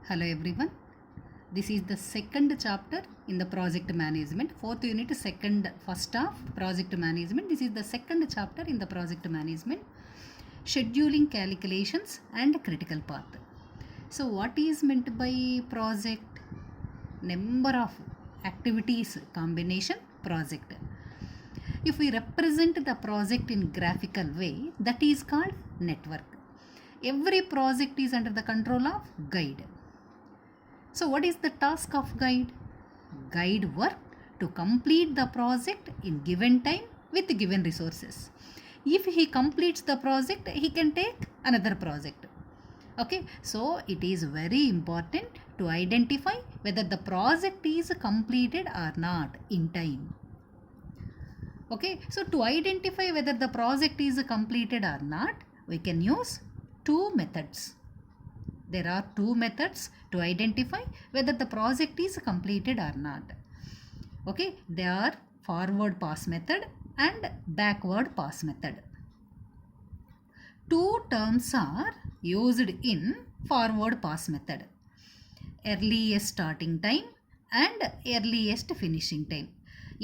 Hello everyone. This is the second chapter in the project management. Fourth unit, first half project management. This is the second chapter in the project management. Scheduling calculations and critical path. So what is meant by project? Number of activities combination project. If we represent the project in graphical way, that is called network. Every project is under the control of guide. So what is the task of guide? Guide work to complete the project in given time with given resources. If he completes the project, he can take another project. Okay, so it is very important to identify whether the project is completed or not in time. Okay, so to identify whether the project is completed or not, we can use two methods. There are two methods to identify whether the project is completed or not. Okay, they are forward pass method and backward pass method. Two terms are used in forward pass method: earliest starting time and earliest finishing time.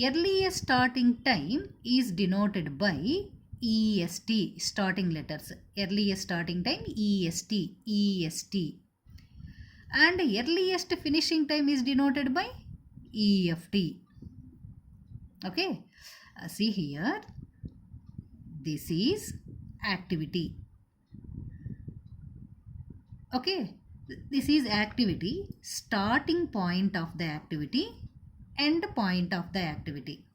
Earliest starting time is denoted by EST, starting letters. Earliest starting time EST, EST. And earliest finishing time is denoted by EFT. Okay, see here, this is activity. Okay, this is activity, starting point of the activity, end point of the activity.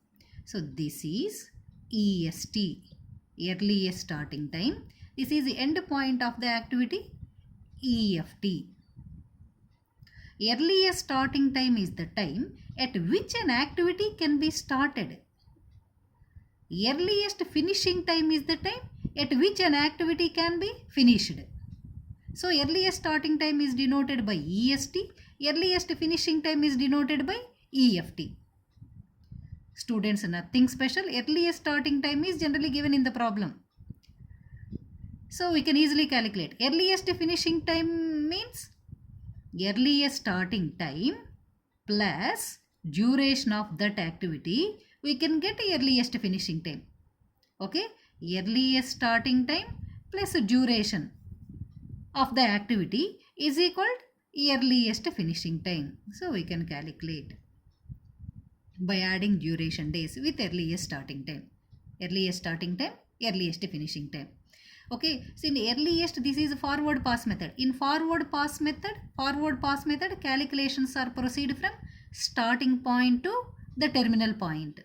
So this is EST, earliest starting time. This is the end point of the activity, EFT. Earliest starting time is the time at which an activity can be started. Earliest finishing time is the time at which an activity can be finished. So earliest starting time is denoted by EST, earliest finishing time is denoted by EFT. Students, nothing special. Earliest starting time is generally given in the problem. So we can easily calculate. Earliest finishing time means earliest starting time plus duration of that activity, we can get earliest finishing time. Okay, earliest starting time plus duration of the activity is equal to earliest finishing time. So we can calculate by adding duration days with earliest starting time. Earliest starting time, earliest finishing time. Okay, so in earliest, this is forward pass method. In forward pass method calculations are proceed from starting point to the terminal point.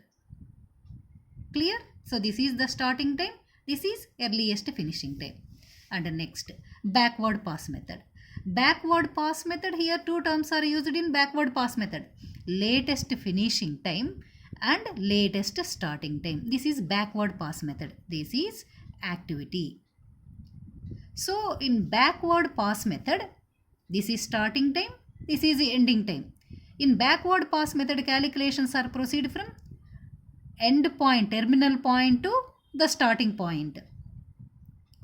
Clear? So this is the starting time, this is earliest finishing time. And next, backward pass method. Backward pass method, here two terms are used in backward pass method: latest finishing time and latest starting time. This is backward pass method. This is activity. So in backward pass method, this is starting time, this is the ending time. In backward pass method, calculations are proceed from end point, terminal point to the starting point.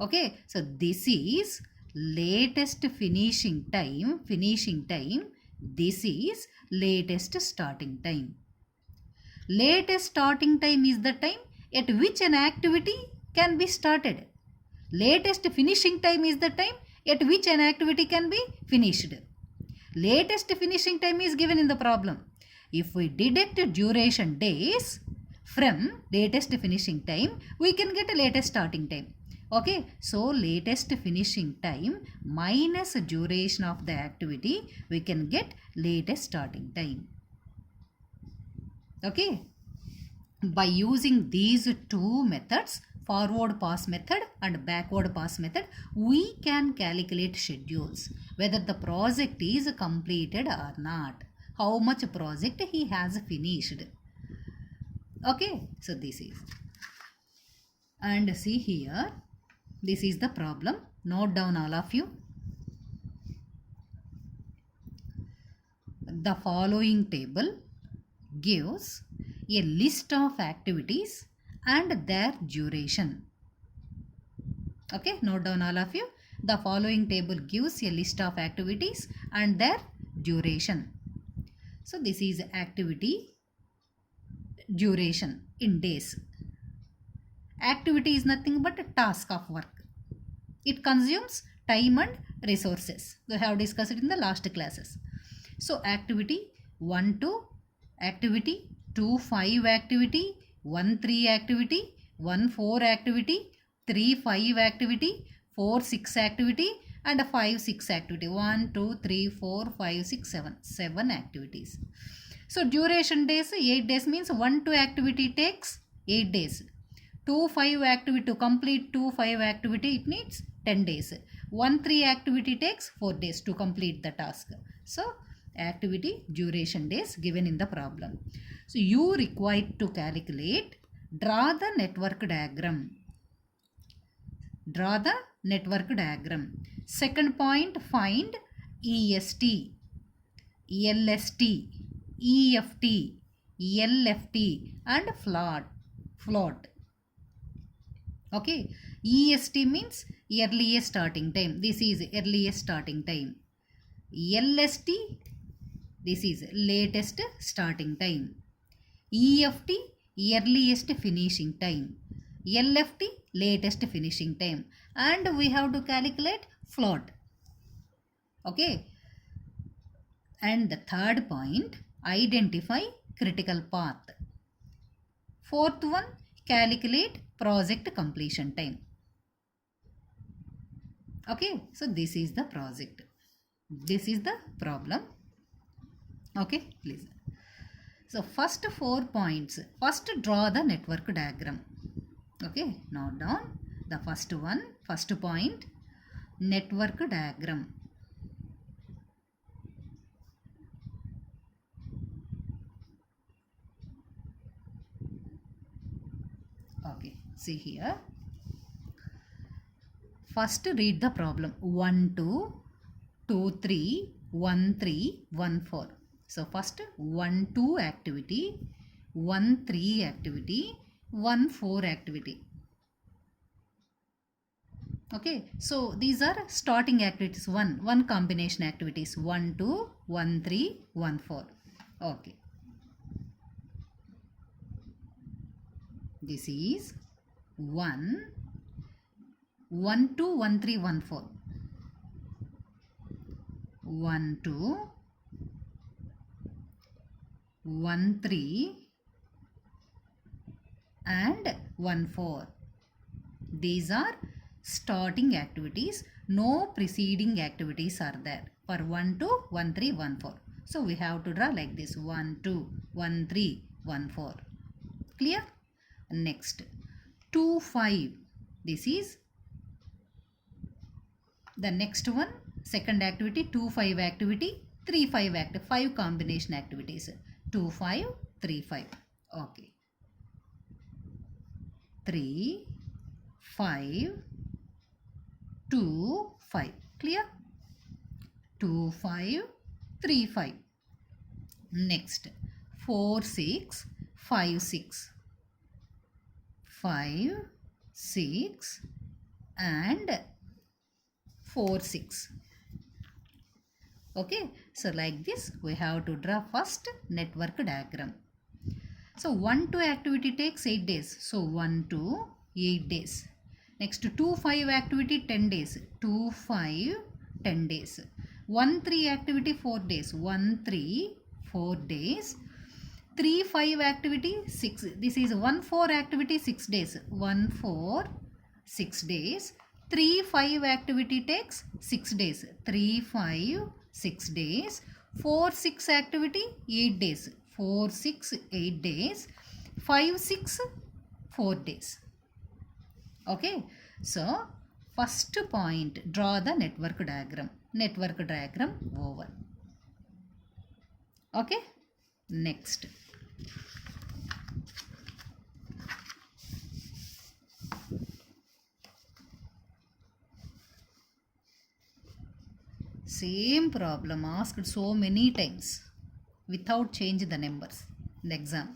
Okay, so this is latest finishing time, this is latest starting time. Latest starting time is the time at which an activity can be started. Latest finishing time is the time at which an activity can be finished. Latest finishing time is given in the problem. If we deduct duration days from latest finishing time, we can get a latest starting time. Okay, so latest finishing time minus duration of the activity, we can get latest starting time. Okay, by using these two methods, forward pass method and backward pass method, we can calculate schedules, whether the project is completed or not, how much project he has finished. Okay, so this is, and see here, this is the problem. Note down all of you. The following table gives a list of activities and their duration. Okay, note down all of you. The following table gives a list of activities and their duration. So this is activity duration in days. Activity is nothing but a task of work. It consumes time and resources. We have discussed it in the last classes. So activity 1 2 activity, 2 5 activity, 1 3 activity, 1 4 activity, 3 5 activity, 4 6 activity and 5 6 activity. 1 2 3 4 5 6 7. 7 activities. So duration days 8 days means 1 2 activity takes 8 days. 2 5 activity to complete 2 5 activity it needs 10 days. 1 3 activity takes 4 days to complete the task. So activity duration days given in the problem. So you required to calculate, draw the network diagram. Draw the network diagram. Second point, find EST, LST, EFT, LFT and float. Okay, EST means earliest starting time. This is earliest starting time. LST, this is latest starting time. EFT, earliest finishing time. LFT, latest finishing time. And we have to calculate float. Okay. And the third point, identify critical path. Fourth one, calculate project completion time. Okay, so this is the project. This is the problem. Okay, please. So first 4 points. First draw the network diagram. Okay, note down the first one, first point, network diagram. Okay, see here. First read the problem. 1 2 2 3 1 3 1 4. So first 1 2 activity, 1 3 activity, 1 4 activity. Okay, so these are starting activities. One combination activities. 1 2 1 3 1 4. Okay. This is 1 1 2 1 3 1 4. 1 2 1 3 and 1 4. These are starting activities. No preceding activities are there for 1 2 1 3 1 4. So we have to draw like this: 1 2 1 3 1 4. Clear? Next 2 5. This is the next one, second activity. 2 5 activity, 3 5 activity, 5 combination activities. 2 5 3 5. Okay, 3 5 2 5. Clear? 2 5 3 5. Next 4 6 5 6. 5 6 and 4 6. Okay, so like this we have to draw first network diagram. So 1 2 activity takes 8 days. So 1 2 8 days. Next 2 5 activity 10 days. 2 5 10 days. 1 3 activity 4 days. 1 3 4 days. 3 5 activity 6. This is 1 4 activity 6 days. 1 4 6 days. 3 5 activity takes 6 days. 3 5 6 days. 4 6 activity 8 days. 4 6 8 days. 5 6 4 days. Okay, so first point, draw the network diagram. Network diagram over. Okay, next. Same problem asked so many times without change the numbers in the exam.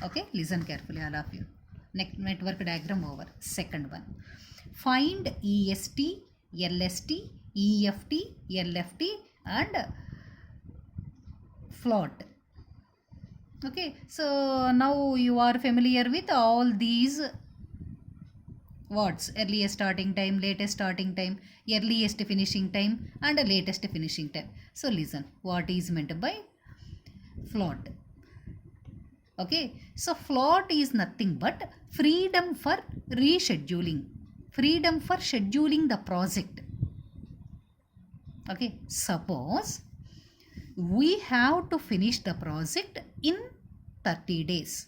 Okay, listen carefully all of you. Network diagram over. Second one. Find EST, LST, EFT, LFT and float. Okay, so now you are familiar with all these words: earliest starting time, latest starting time, earliest finishing time and latest finishing time. So listen, what is meant by float? Okay, so float is nothing but freedom for rescheduling, freedom for scheduling the project. Okay, suppose we have to finish the project in 30 days.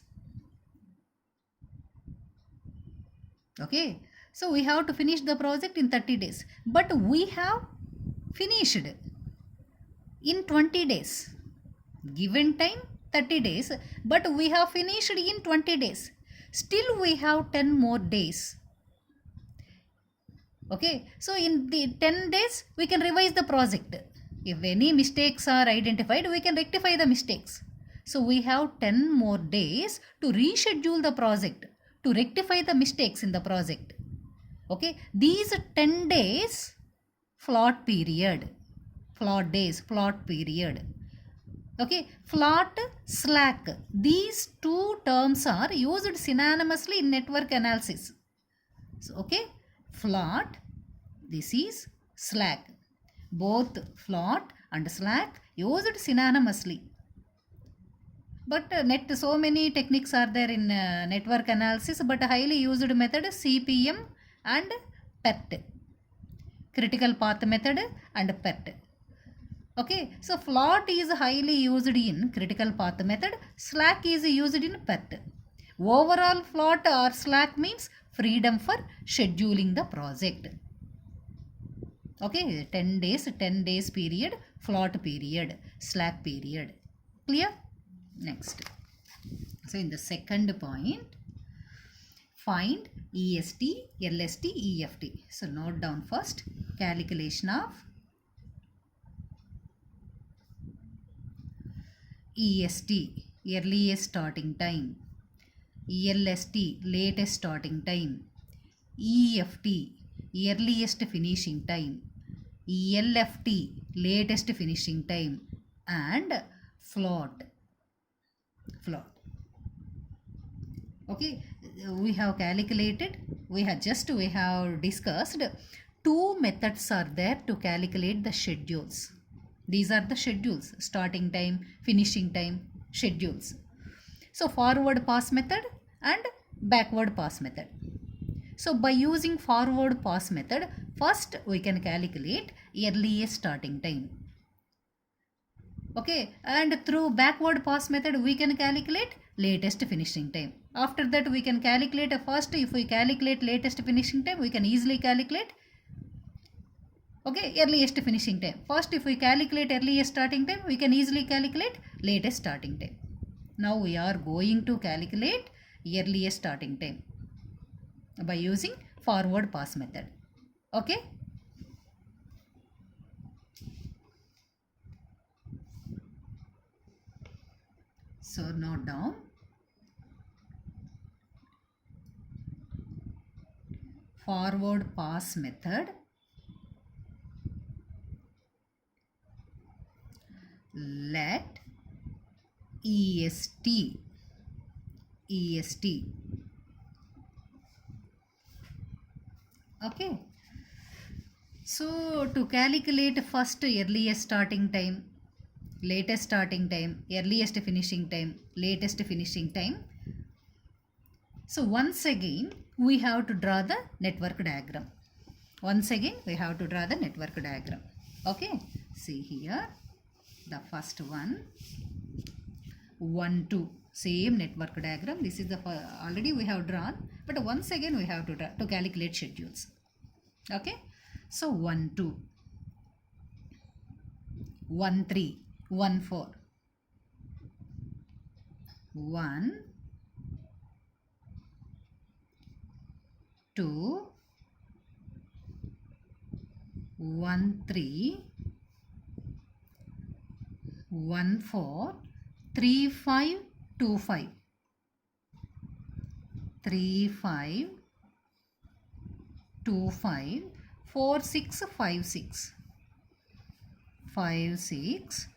Okay, so we have to finish the project in 30 days, but we have finished in 20 days. Given time 30 days, but we have finished in 20 days. Still we have 10 more days. Okay, so in the 10 days we can revise the project. If any mistakes are identified, we can rectify the mistakes. So we have 10 more days to reschedule the project, to rectify the mistakes in the project. Okay, these 10 days float period, float days, float period. Okay, float, slack, these two terms are used synonymously in network analysis. So, okay, float, this is slack. Both float and slack used synonymously. But so many techniques are there in network analysis, but highly used method CPM and PERT, critical path method and PERT. Okay, so float is highly used in critical path method, slack is used in PERT. Overall float or slack means freedom for scheduling the project. Okay, 10 days period, float period, slack period. Clear? Next. So in the second point, find EST, LST, EFT. So note down first, calculation of EST, earliest starting time, LST, latest starting time, EFT, earliest finishing time, LFT, latest finishing time and float. Okay, we have calculated, we have discussed two methods are there to calculate the schedules. These are the schedules: starting time, finishing time, schedules. So forward pass method and backward pass method. So by using forward pass method, first we can calculate earliest starting time. Okay, and through backward pass method we can calculate latest finishing time. After that we can calculate first, if we calculate latest finishing time, we can easily calculate, okay, earliest finishing time. First, if we calculate earliest starting time, we can easily calculate latest starting time. Now we are going to calculate earliest starting time by using forward pass method. Okay. So note down, forward pass method, let EST okay. So to calculate first earliest starting time, latest starting time, earliest finishing time, latest finishing time. So once again we have to draw the network diagram. Okay, see here, the first one, 1 2, same network diagram. This is the already we have drawn, but once again we have to draw to calculate schedules. Okay, so 1 2, 1 3, 1 4, 1 2, 1 3, 1 4, 3 5, 2 5, 3 5, 2 5, 4 6 5 6 5 6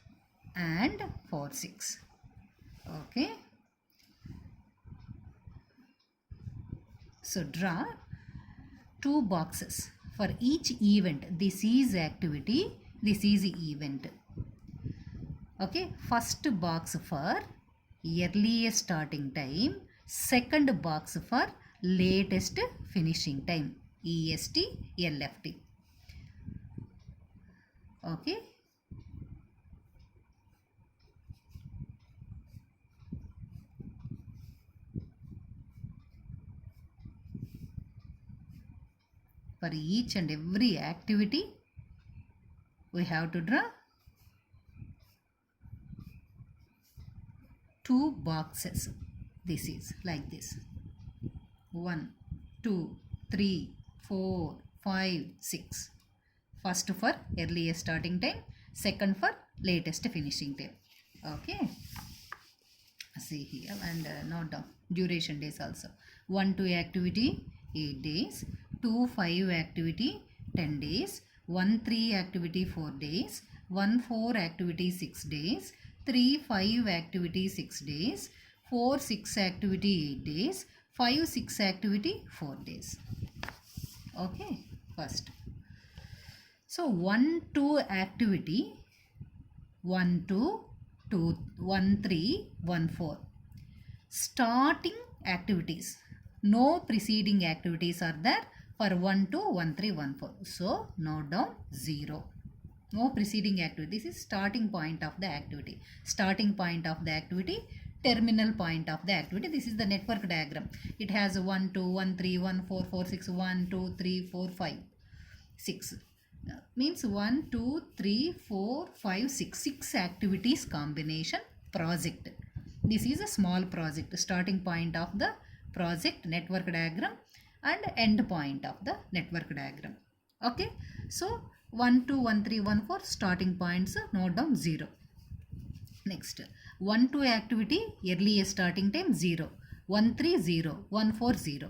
and 4 6. Okay, so draw two boxes for each event. This is activity, this is event. Okay, first box for earliest starting time, second box for latest finishing time, EST, LFT. Okay, for each and every activity we have to draw two boxes. This is like this: 1 2 3 4 5 6. First for earliest starting time, second for latest finishing time. Okay, see here and note down duration days also. 1 2 activity 8 days, 2 5 activity 10 days, 1 3 activity 4 days, 1 4 activity 6 days, 3 5 activity 6 days, 4 6 activity 8 days, 5 6 activity 4 days. Okay, first. So 1 2 activity 1 2 2 1 3 1 4. Starting activities. No preceding activities are there for 1 2 1 3 1 4. So note down 0. No preceding activity. This is starting point of the activity. Starting point of the activity, terminal point of the activity. This is the network diagram. It has 1 2 1 3 1 4 4 6 1 2 3 4 5 6. Means 1 2 3 4 5 6. 6 activities combination project. This is a small project. Starting point of the project network diagram and end point of the network diagram. Okay, so 1 2 1 3 1 4 starting points, note down 0. Next 1 2 activity earliest starting time 0, 1 3 0, 1 4 0.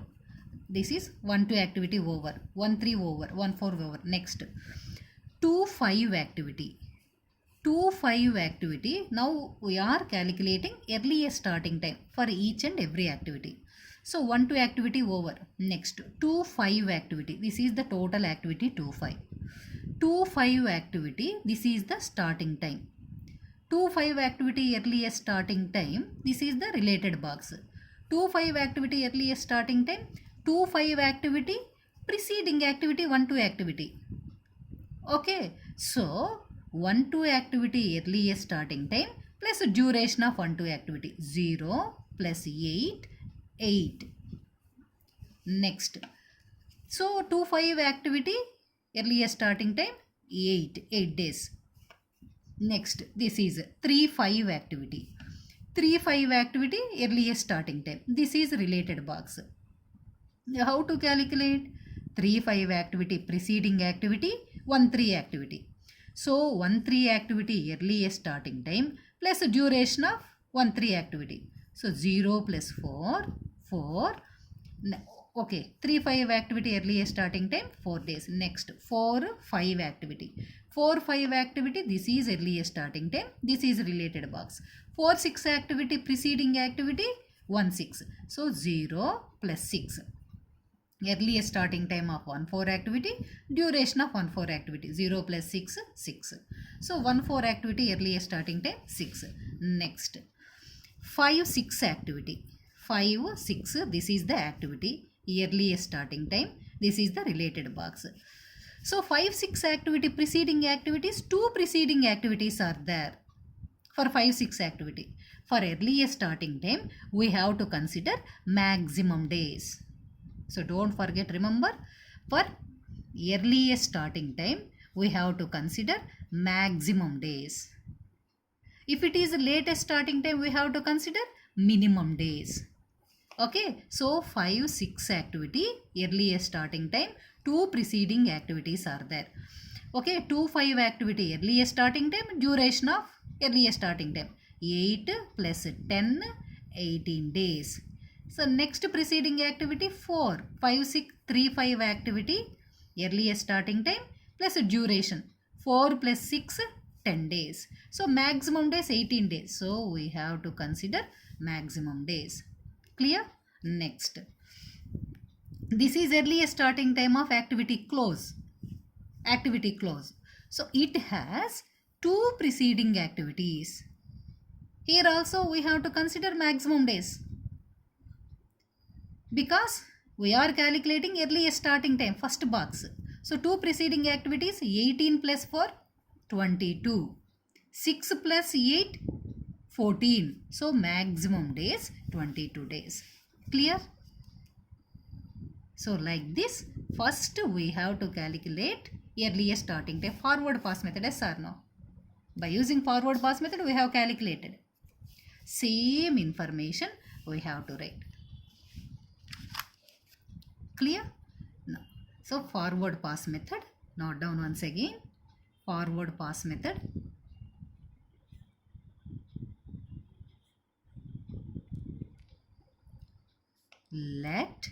This is 1 2 activity over, 1 3 over, 1 4 over. Next 2 5 activity. 2 5 activity. Now we are calculating earliest starting time for each and every activity. So 1 2 activity over. Next 2 5 activity. This is the total activity 2 5. 2 5 activity. This is the starting time. 2 5 activity earliest starting time. This is the related box. 2 5 activity earliest starting time. 2 5 activity preceding activity 1 2 activity. Okay, so 1 2 activity earliest starting time plus duration of 1 2 activity 0 plus 8 8. Next, so 2 5 activity earliest starting time 8 days. Next, this is 3 5 activity. 3 5 activity earliest starting time. This is related box. How to calculate? 3 5 activity preceding activity 1 3 activity. So 1 3 activity earliest starting time plus duration of 1 3 activity. So 0 plus 4 4. Okay, 3 5 activity earliest starting time 4 days. Next 4 5 activity. 4 5 activity, this is earliest starting time. This is related box. 4 6 activity preceding activity 1 6. So 0 plus 6. Earliest starting time of 1 4 activity, duration of 1 4 activity 0 plus 6 6. So 1 4 activity earliest starting time 6. Next 5 6 activity. 5 6, this is the activity earliest starting time. This is the related box. So 5 6 activity preceding activities, 2 preceding activities are there for 5 6 activity. For earliest starting time we have to consider maximum days. So don't forget, remember, for earliest starting time we have to consider maximum days. If it is latest starting time we have to consider minimum days. Okay, so 5 6 activity earliest starting time, 2 preceding activities are there. Okay, 2 5 activity earliest starting time, duration of earliest starting time 8 plus 10 18 days. So next preceding activity 4 5 6 3 5 activity Earliest starting time plus duration. 4 plus 6, 10 days. So maximum days 18 days. So we have to consider maximum days. Clear? Next. This is earliest starting time of activity close. Activity close. So it has 2 preceding activities. Here also we have to consider maximum days, because we are calculating earliest starting time, first box. So 2 preceding activities, 18 plus 4, 22. 6 plus 8, 14. So maximum days, 22 days. Clear? So like this, first we have to calculate earliest starting time. Forward pass method, yes or no? By using forward pass method, we have calculated. Same information we have to write. Clear? No. So forward pass method, note down once again. Forward pass method. Let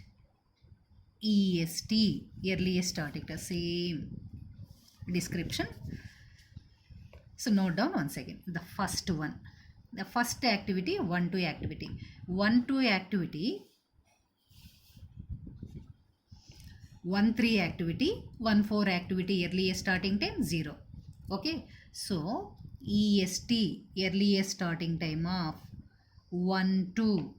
EST, earliest starting time, same description. So note down once again. The first one. The first activity, 1-2 activity. 1-2 activity, 1-3 activity, 1-4 activity, earliest starting time 0. Okay. So EST, earliest starting time of 1-2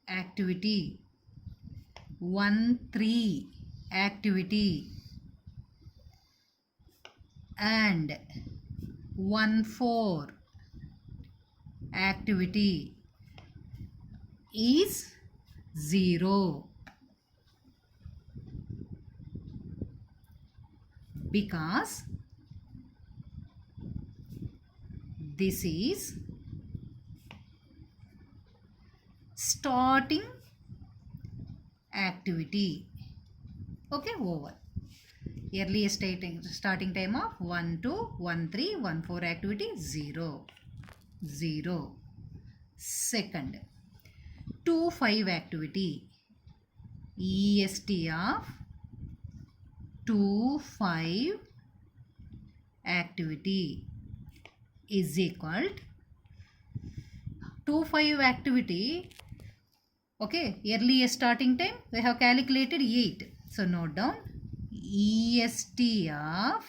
activity, 1-3 activity, and 1-4 activity is 0, because this is starting activity. Okay, over. Earliest starting time of 1-2, 1-3, 1-4 activity 0, 0. Second, 2-5 activity, EST of 2-5 activity is equal to 2-5 activity. Okay, earliest starting time we have calculated 8. So note down EST of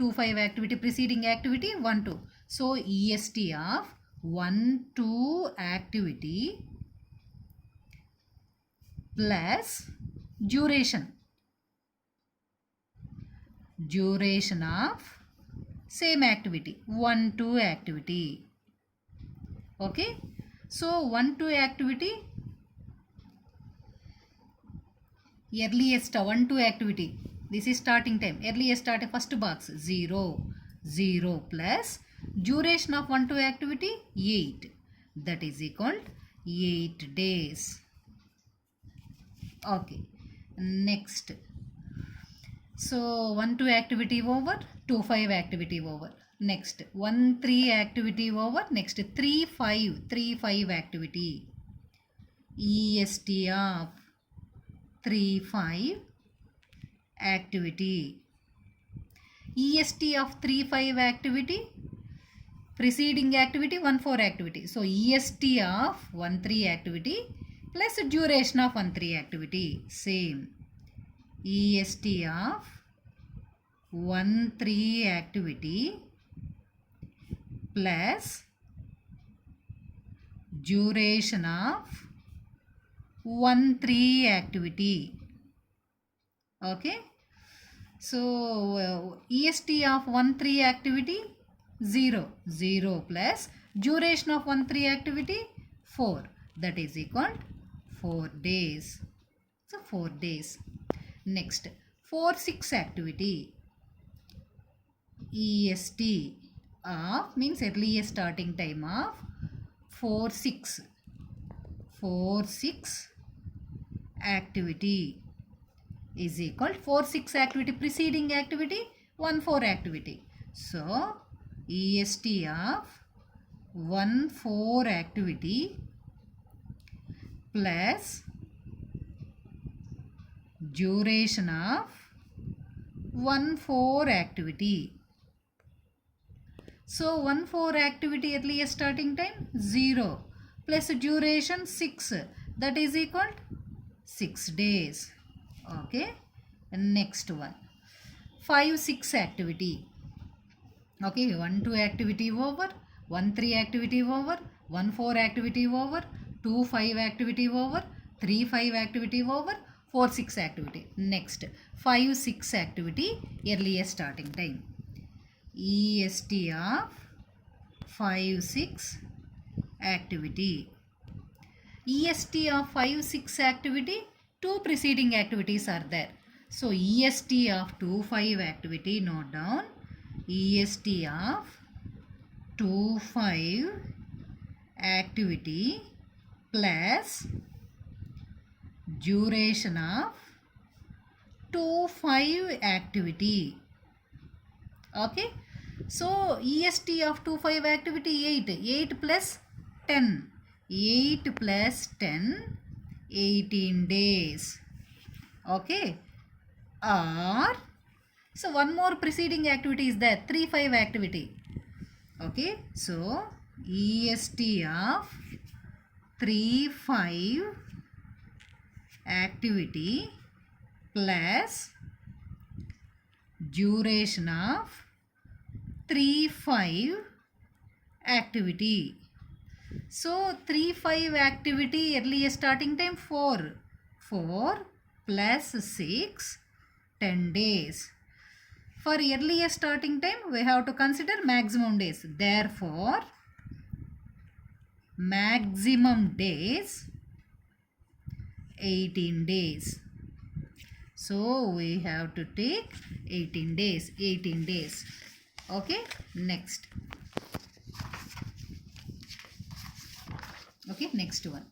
2-5 activity, preceding activity 1-2. So EST of 1-2 activity plus duration. Duration of same activity, 1-2 activity. Okay. So 1-2 activity, earliest 1-2 activity. This is starting time. Earliest starting first box 0, 0 plus duration of 1-2 activity 8. That is equal to 8 days. Okay. Next. So 1-2 activity over, 2-5 activity over. Next 1-3 activity over. Next 3-5 activity. EST of 3-5 activity. EST of 3-5 activity, preceding activity 1-4 activity. So EST of 1-3 activity plus duration of 1-3 activity, same. EST of 1-3 activity plus duration of 1-3 activity. Okay. So EST of 1-3 activity 0, 0 plus duration of 1-3 activity 4. That is equal to 4 days. So 4 days. Next 4-6 activity. EST of means earliest starting time of 4-6 activity is equal to 4-6 activity, preceding activity 1-4 activity. So EST of 1-4 activity plus duration of 1/4 activity. So 1/4 activity earliest starting time 0 plus duration 6, that is equal to 6 days. Okay, next one 5/6 activity. Okay, 1/2 activity over, 1/3 activity over, 1/4 activity over, 2/5 activity over, 3/5 activity over, 4/6 activity. Next 5/6 activity earliest starting time. EST of 5/6 activity. EST of 5/6 activity, two preceding activities are there. So EST of 2/5 activity, note down. EST of 2/5 activity plus duration of 2/5 activity. Okay, so EST of 2/5 activity 8 plus 10, 8 plus 10, 18 days. Okay, or so one more preceding activity is there, 3/5 activity. Okay, so EST of 3/5 activity plus duration of 3/5 activity. So 3/5 activity earliest starting time 4 plus 6, 10 days. For earliest starting time we have to consider maximum days. Therefore maximum days 18 days. So we have to take 18 days. Okay, next. Okay, next one.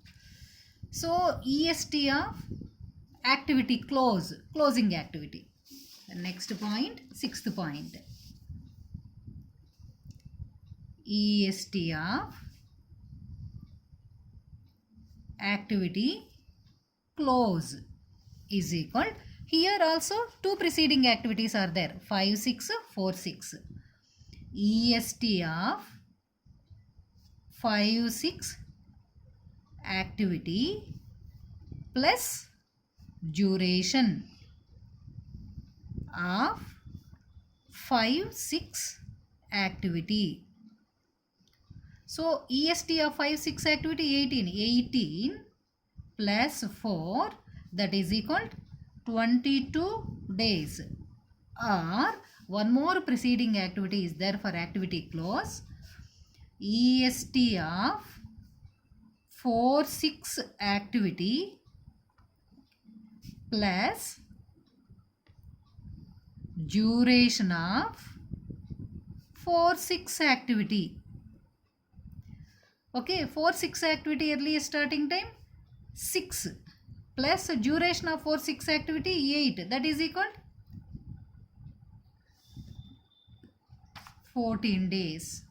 So EST of activity closing activity. The next point, sixth point. EST of activity close is equal, here also two preceding activities are there, 5/6, 4/6. EST of 5/6 activity plus duration of 5/6 activity. So EST of 5/6 activity 18 plus 4, that is equal to 22 days. Or one more preceding activity is there for activity close. EST of 4/6 activity plus duration of 4/6 activity. Okay, 4/6 activity earliest starting time 6 plus duration of 4/6 activity 8, that is equal to 14 days.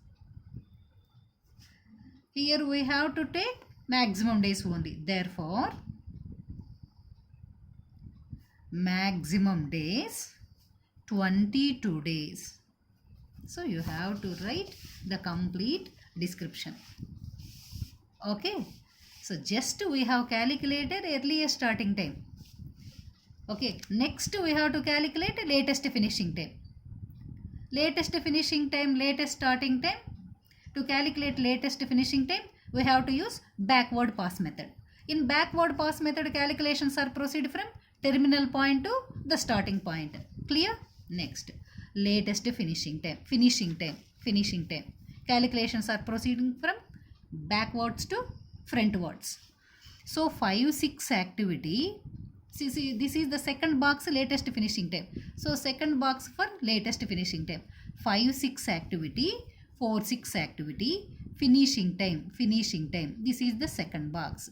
Here we have to take maximum days only. Therefore maximum days 22 days. So you have to write the complete description. Okay, so just we have calculated earliest starting time. Okay, next we have to calculate latest finishing time. Latest finishing time, latest starting time. To calculate latest finishing time, we have to use backward pass method. In backward pass method, calculations are proceed from terminal point to the starting point. Clear? Next, latest finishing time. Calculations are proceeding from backwards to frontwards. So 5/6 activity. See, this is the second box, latest finishing time. So second box for latest finishing time. 5/6 activity, 4/6 activity, finishing time. This is the second box.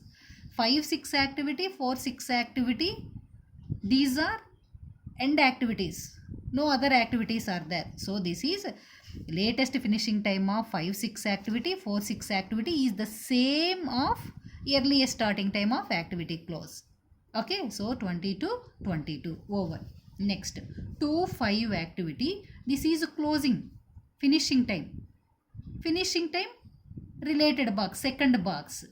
5/6 activity, 4/6 activity. These are end activities. No other activities are there. So this is latest finishing time of 5/6 activity, 4/6 activity is the same of earliest starting time of activity close. Okay, so 20 to 22 over. Next 2-5 activity, this is closing, finishing time. Finishing time related box, second box.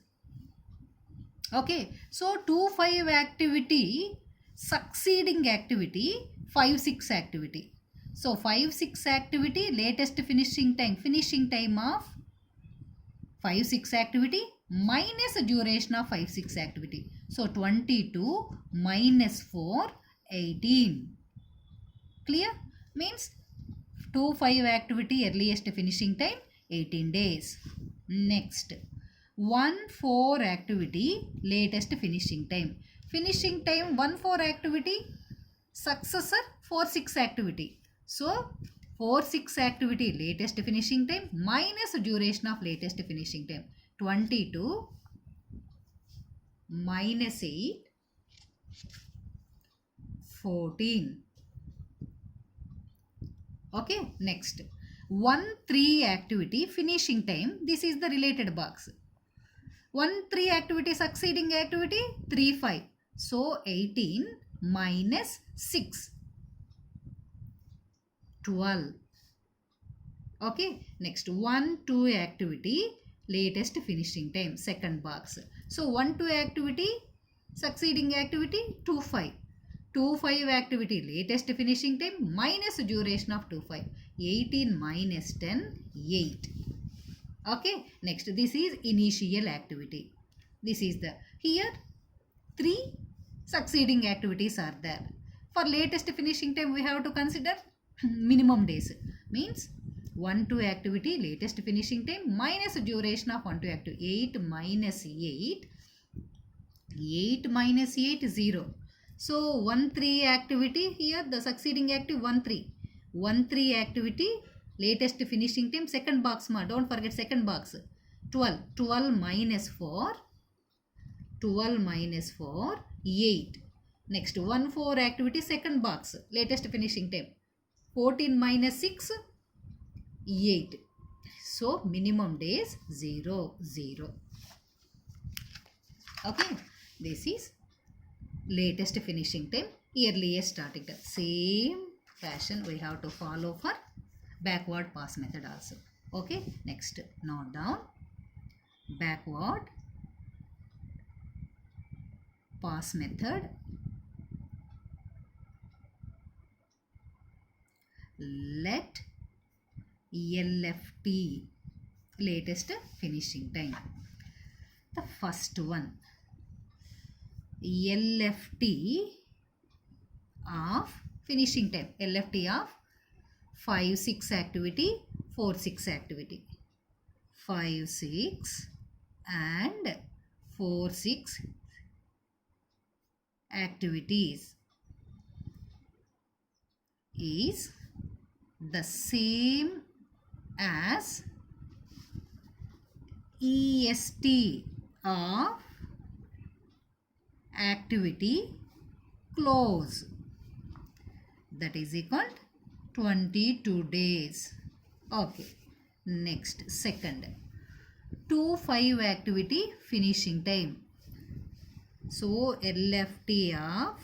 Okay, so 2-5 activity, succeeding activity 5-6 activity. So 5-6 activity, latest finishing time of 5-6 activity minus duration of 5-6 activity. So 22 minus 4, 18. Clear? Means 2-5 activity earliest finishing time 18 days. Next 1-4 activity latest finishing time. Finishing time 1-4 activity, successor 4-6 activity. So 4-6 activity latest finishing time minus duration of latest finishing time. 22 minus 8, 14. Okay, next 1-3 activity finishing time, this is the related box. 1-3 activity succeeding activity 3-5. So 18 minus 6, 12. Okay, next 1-2 activity latest finishing time, second box. So 1-2 activity succeeding activity 2-5. 2-5 activity latest finishing time minus duration of 2-5. 18 minus 10, 8. Okay, next this is initial activity. This is the, here 3 succeeding activities are there. For latest finishing time we have to consider minimum days. Means 1-2 activity latest finishing time minus duration of 1-2 activity. 8 minus 8, 8 minus 8, 0. So 1-3 activity, here the succeeding active 1-3. 1-3 activity latest finishing time, second box ma, don't forget second box. 12. 12 minus 4, 12 minus 4, 8. Next 1-4 activity, second box, latest finishing time. 14 minus 6, 8. So minimum days 0, 0. Okay, this is latest finishing time, earliest starting time. Same fashion we have to follow for backward pass method also. Okay, next note down backward pass method. Let LFT, latest finishing time. The first one, LFT of finishing time, LFT of 5-6 activity, 4-6 activity. 5-6 and 4-6 activities is the same as EST of activity close, that is equal to 22 days. Okay, next second 2-5 activity finishing time. So LFT of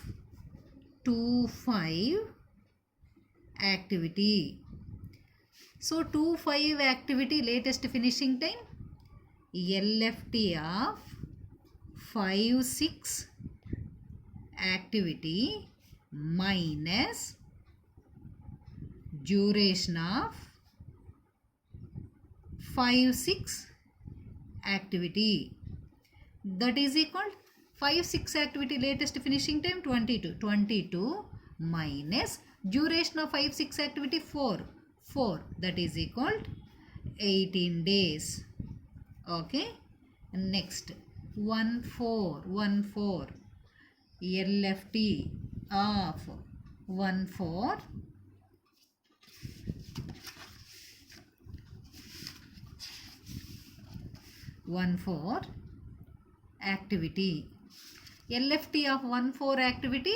2-5 activity. So 2-5 activity latest finishing time, LFT of 5-6 activity minus duration of 5-6 activity, that is equal 5-6 activity latest finishing time 22. 22 minus duration of 5-6 activity 4, that is equal 18 days. Okay, next 1-4 LFT of 1-4 activity. LFT of 1-4 activity,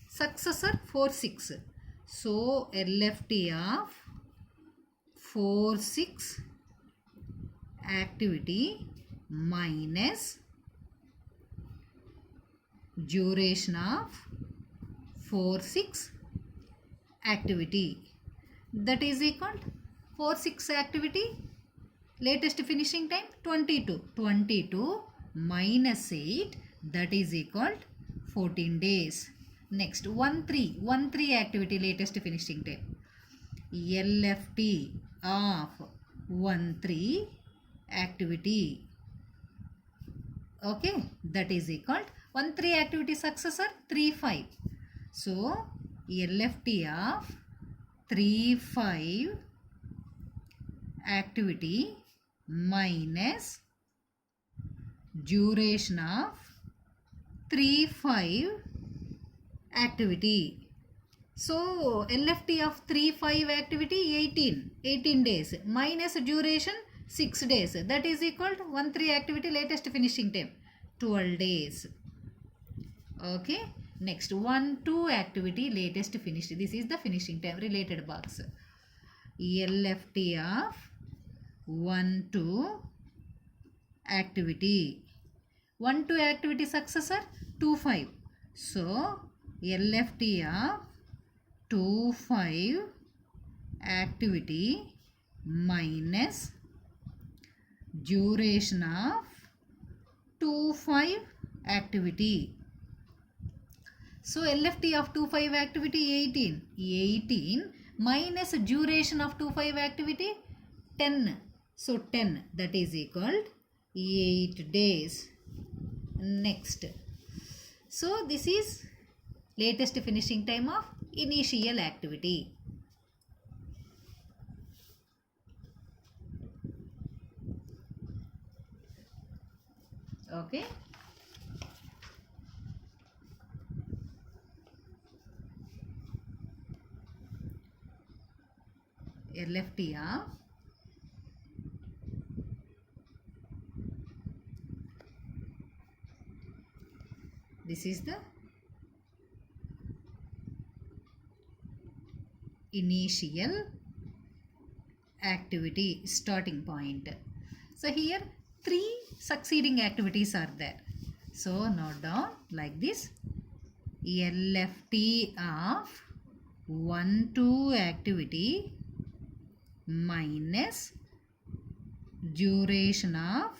successor 4-6. So LFT of 4-6 activity minus duration of 4/6 activity, that is equal to 4/6 activity latest finishing time 22 minus 8, that is equal to 14 days. Next 1/3 activity latest finishing time, LFT of 1/3 activity, okay, that is equal to 1/3 activity successor 3/5. So LFT of 3/5 activity minus duration of 3/5 activity. So LFT of 3/5 activity 18 days minus duration 6 days, that is equal to 1/3 activity latest finishing time 12 days. Okay, next 1/2 activity latest finished, this is the finishing time related box. LFT of 1/2 activity, 1/2 activity successor 2/5. So LFT of 2/5 activity minus duration of 2/5 activity. So LFT of 2/5 activity 18 minus duration of 2/5 activity 10. So 10, that is equal to 8 days. Next, so this is latest finishing time of initial activity. Okay, LFT of this is the initial activity starting point. So here 3 succeeding activities are there. So note down like this, LFT of 1/2 activity minus duration of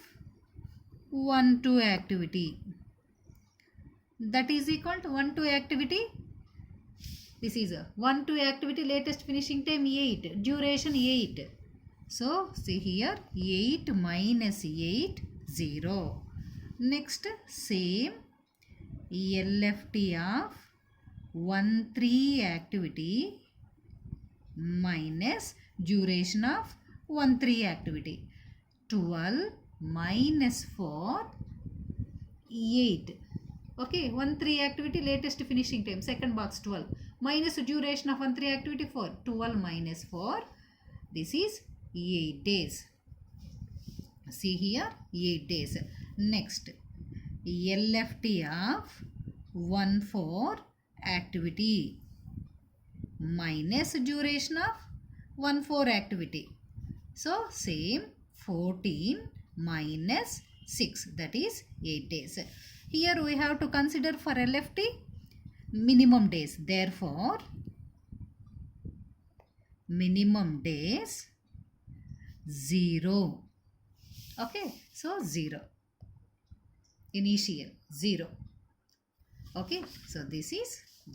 1/2 activity, that is equal to 1/2 activity, this is a 1/2 activity latest finishing time 8, duration 8. So see here 8 minus 8 0. Next same LFT of 1/3 activity minus duration of 1/3 activity, 12 minus 4 8. Okay, 1/3 activity latest finishing time second box 12 minus duration of 1/3 activity 4, 12 minus 4, this is 8 days. See here 8 days. Next LFT of 1/4 activity minus duration of 1/4 activity. So same 14 minus 6, that is 8 days. Here we have to consider for LFT minimum days. Therefore minimum days 0. Okay, so 0. Initial 0. Okay, so this is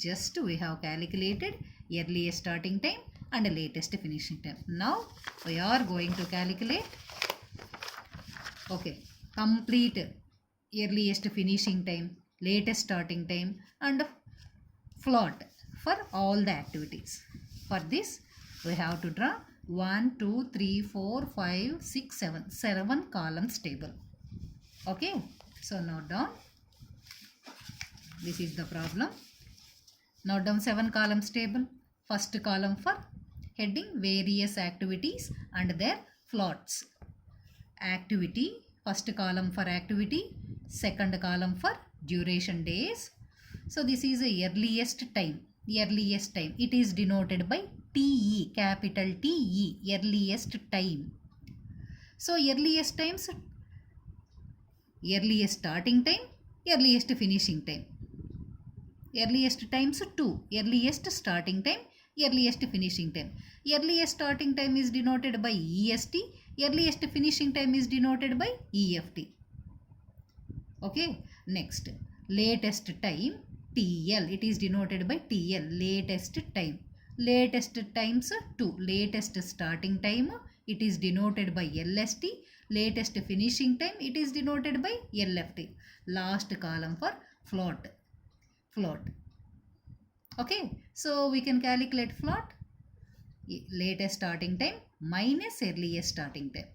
just we have calculated earliest starting time and latest finishing time. Now we are going to calculate, okay, complete earliest finishing time, latest starting time and float for all the activities. For this we have to draw 1 2 3 4 5 6 7 columns table. Okay, so note down, this is the problem. Note down 7 columns table. First column for heading various activities and their plots. Activity, first column for activity, second column for duration days. So this is the earliest time. Earliest time, it is denoted by TE, capital TE, earliest time. So earliest times, earliest starting time, earliest finishing time. earliest times 2, earliest starting time, earliest finishing time. Earliest starting time is denoted by EST, earliest finishing time is denoted by EFT. Okay, next, latest time TL, it is denoted by TL, latest time. Latest times 2, latest starting time, it is denoted by LST, latest finishing time, it is denoted by LFT. Last column for float. Okay, so we can calculate float. Latest starting time minus earliest starting time.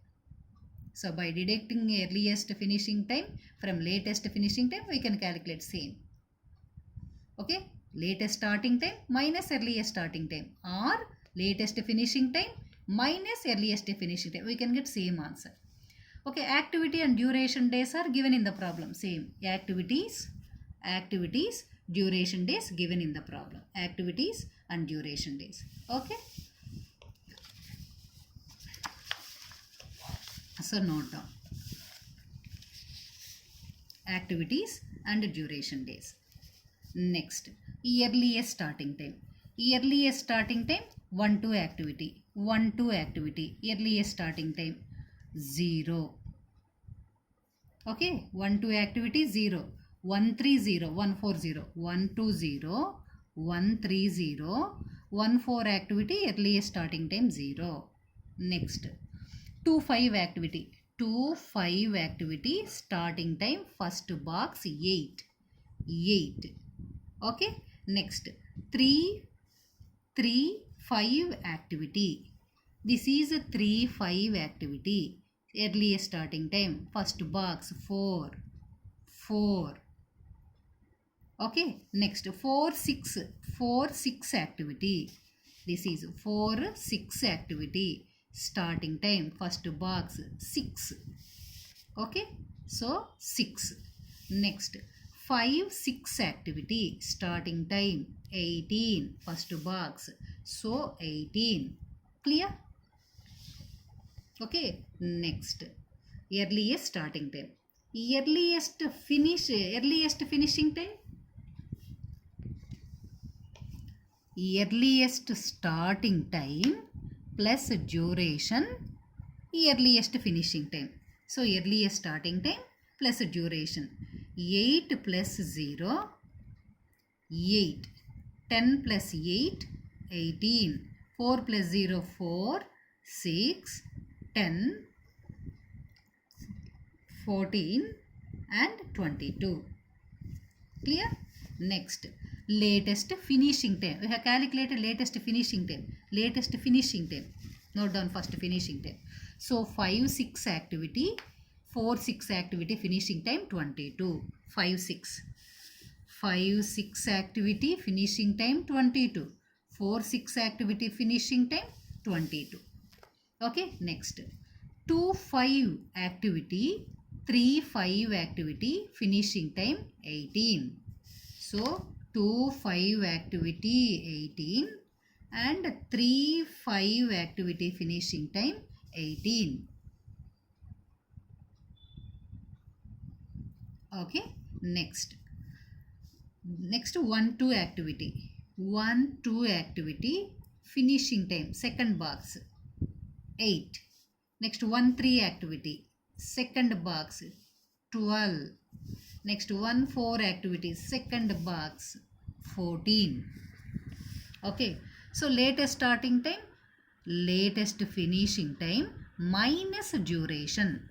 So by deducting earliest finishing time from latest finishing time, we can calculate same. Okay, latest starting time minus earliest starting time, or latest finishing time minus earliest finishing time, we can get same answer. Okay, activity and duration days are given in the problem. Same activities, duration days given in the problem. Activities and duration days. Okay. So note down activities and duration days. Next, earliest starting time. Earliest starting time 1 2 activity. 1 2 activity. Earliest starting time 0. Okay, 1 2 activity 0. 1 3 0. 1 4 0. 1 2 0. 1 3 0. 1 4 activity earliest starting time 0. Next, 2 5 activity. 2 5 activity starting time first box 8. 8. Okay, next, 3 3 5 activity. This is a 3 5 activity. Earliest starting time first box 4. 4. Okay, next 4 6 activity. This is 4 6 activity. Starting time first box 6. Okay, so 6. Next, 5 6 activity. Starting time 18. First box, so 18. Clear? Okay, next, earliest starting time. Earliest finishing time. Earliest starting time plus duration, earliest finishing time. So earliest starting time plus duration. 8 plus 0, 8. 10 plus 8, 18. 4 plus 0, 4. 6, 10, 14 and 22. Clear? Next, latest finishing time. We have calculated latest finishing time. Latest finishing time. Note down first finishing time. So 5 6 activity, 4 6 activity finishing time 22. 5 6. 5 6 activity finishing time 22. 4 6 activity finishing time 22. Okay, next, 2 5 activity, 3 5 activity finishing time 18. So 2 5 activity 18 and 3 5 activity finishing time 18. Okay, next 1 2 activity. 1 2 activity finishing time second box 8. Next, 1 3 activity second box 12. Next, 1 4 activity second box 14. Okay, so latest starting time, latest finishing time minus duration.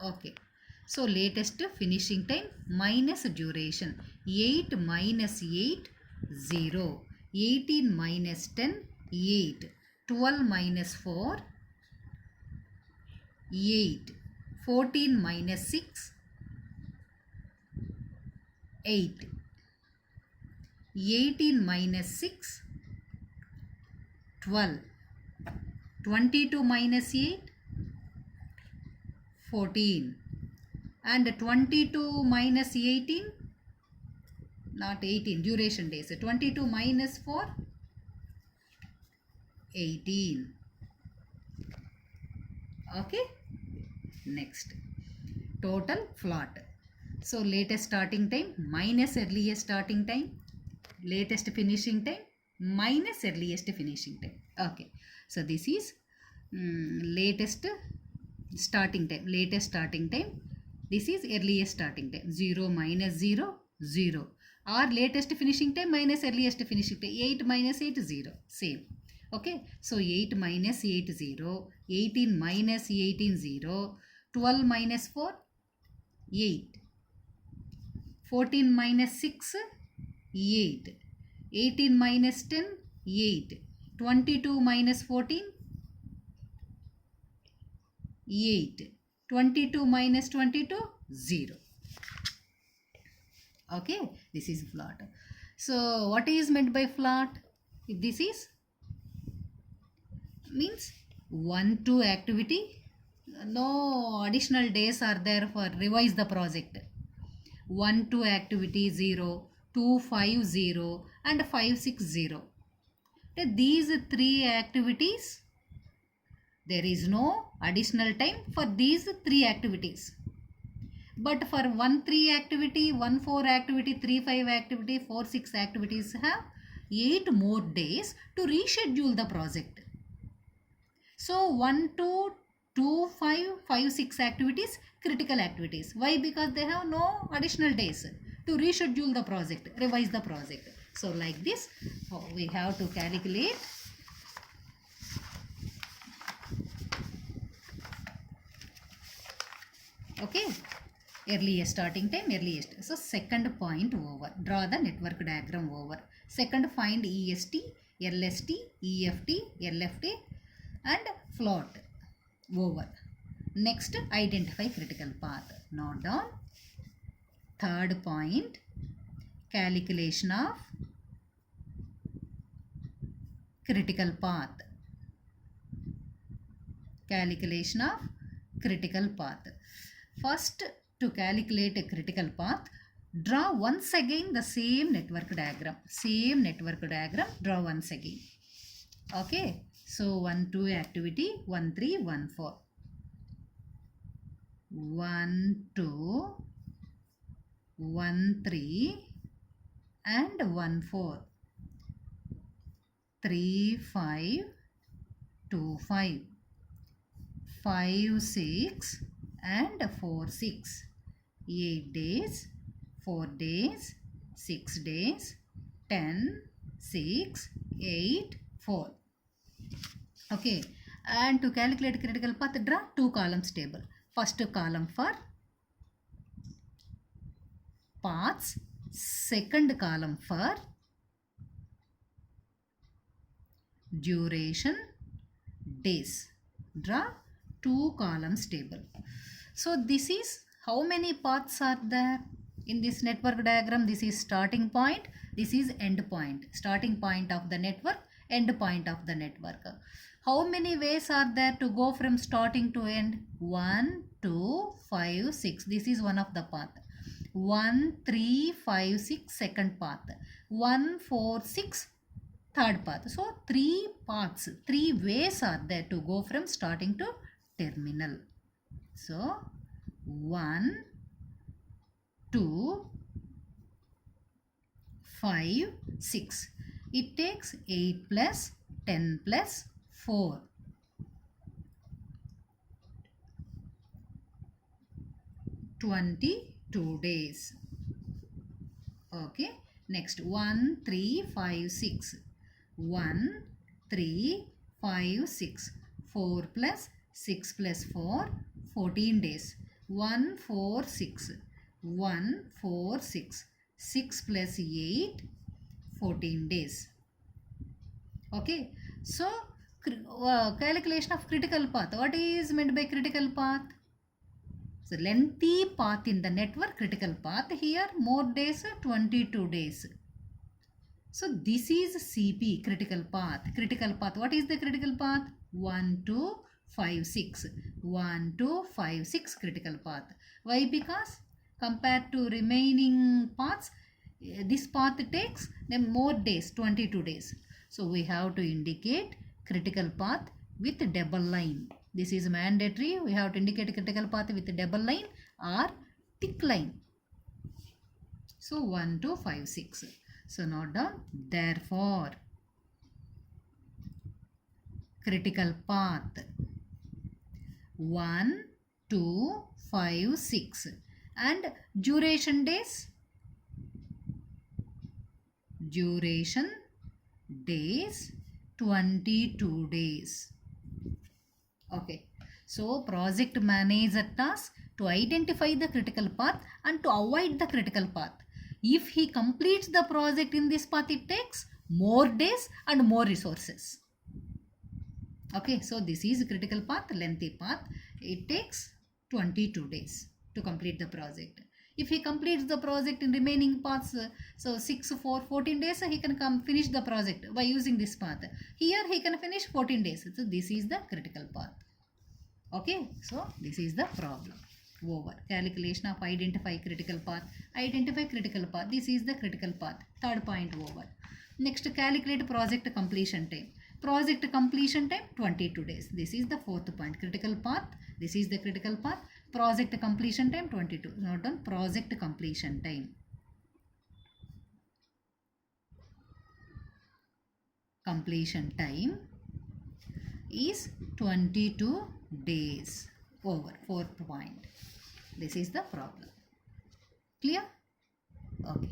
Okay, so latest finishing time minus duration. 8 minus 8, 0. 18 minus 10, 8. 12 minus 4, 8. 14 minus 6, 8. 18 minus 6, 12. 22 minus 8, 14. And 22 minus 18, not 18, duration days. 22 minus 4, 18. Okay, next, total float. So latest starting time minus earliest starting time, latest finishing time minus earliest finishing time. Okay, so this is latest starting time, this is earliest starting time, 0 minus 0 0, or latest finishing time minus earliest finishing time, 8 minus 8 0, same. Okay, so 8 minus 8 0, 18 minus 18 0, 12 minus 4 8, 14 minus 6 8, 18 minus 10 8, 22 minus 14 8, 22 minus 22 0. Okay, this is float. So what is meant by float? This is means 1-2 activity, no additional days are there for revise the project. 1-2 activity 0, 2-5-0 and 5-6-0. These 3 activities, there is no additional time for these 3 activities. But for 1-3 activity, 1-4 activity, 3-5 activity, 4-6 activities have 8 more days to reschedule the project. So 1, 2, 2, 5, 5, 6 activities, critical activities. Why? Because they have no additional days to reschedule the project, revise the project. So like this, we have to calculate. Okay, earliest starting time, earliest. So second point over. Draw the network diagram over. Second, find EST, LST, EFT, LFT and float over. Next, identify critical path. Note down. Third point, calculation of critical path. Calculation of critical path. First, to calculate a critical path, draw once again the same network diagram. Same network diagram, draw once again. Okay. So 1-2 activity, 1-3, 1-4. 1-2, 1-3 and 1-4. 3-5, 2-5. 5-6 and 4-6. 8 days, 4 days, 6 days, 10, 6, 8, 4. Okay, and to calculate critical path, draw 2 columns table. First column for paths, second column for duration, days. Draw 2 columns table. So this is how many paths are there in this network diagram. This is starting point, this is end point. Starting point of the network, end point of the network. How many ways are there to go from starting to end? 1, 2, 5, 6. This is one of the path. 1, 3, 5, 6, second path. 1, 4, 6, third path. So 3 paths, 3 ways are there to go from starting to terminal. So 1, 2, 5, 6. It takes 8 plus 10 plus 4. 22 days. Okay. Next 1, 3, 5, 6. 1, 3, 5, 6. 4 plus 6 plus 4, 14 days. 1, 4, 6. 1, 4, 6. 6 plus 8, 14 days. Okay. So, calculation of critical path. What is meant by critical path? So, lengthy path in the network, critical path. Here, more days, 22 days. So, this is CP, critical path. Critical path. What is the critical path? 1, 2, 5, 6. 1, 2, 5, 6 critical path. Why? Because compared to remaining paths, this path takes them more days, 22 days. So, we have to indicate critical path with double line. This is mandatory. We have to indicate critical path with double line or thick line. So 1, 2, 5, 6. So note down. Therefore, critical path 1, 2, 5, 6 and duration days. Duration days 22 days. Okay. So project manager task to identify the critical path and to avoid the critical path. If he completes the project in this path, it takes more days and more resources. Okay, so this is critical path, lengthy path. It takes 22 days to complete the project. If he completes the project in remaining paths, so 6, 4, 14 days, he can come finish the project by using this path. Here he can finish 14 days. So this is the critical path. Okay, so this is the problem. Over. Calculation of identify critical path. Identify critical path. This is the critical path. Third point over. Next, calculate project completion time. Project completion time 22 days. This is the fourth point. Critical path. This is the critical path. Project completion time 22. Note down project completion time. Completion time is 22 days. Over. Fourth point. This is the problem. Clear? Okay.